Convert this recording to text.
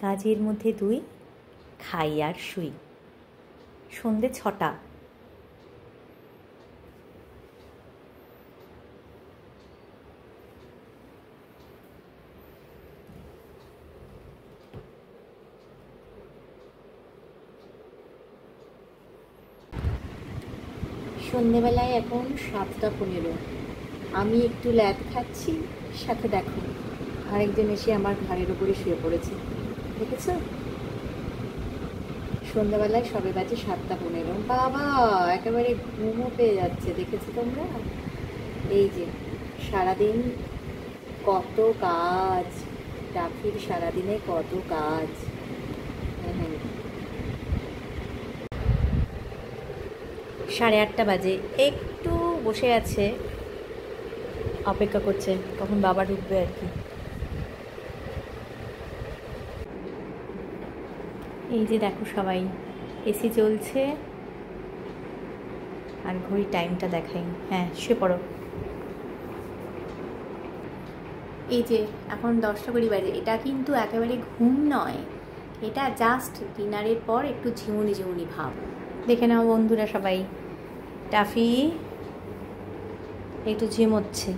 কাজের মধ্যে 2, খাই আর শুই। সন্ধে 6টা। সন্ধেবেলায় এখন 7টা 15। আমি একটু ল্যাদ খাচ্ছি, সাথে দেখো আরেকজন এসে আমার ঘাড়ের উপরে শুয়ে পড়েছে, দেখেছো? সন্ধ্যাবেলায় সবে বাজে 7টা 15। বাবা একেবারে ঘুমও পেয়ে যাচ্ছে, দেখেছো তোমরা? এই যে সারাদিন কত কাজ, টাফির সারাদিনে কত কাজ। হ্যাঁ, 8:30 বাজে। একটু বসে আছে, অপেক্ষা করছে কখন বাবা ঢুকবে আর কি। এই যে দেখো সবাই, এসি চলছে আর ঘড়ি টাইমটা দেখাই। হ্যাঁ, শুয়ে পড়ো। এই যে এখন 10টা 20 বাজে। এটা কিন্তু একেবারে ঘুম নয়, এটা জাস্ট ডিনারের পর একটু ঝিমুনি ঝিমুনি ভাব। দেখে নাও বন্ধুরা সবাই, টাফি একটু ঝিমোচ্ছে।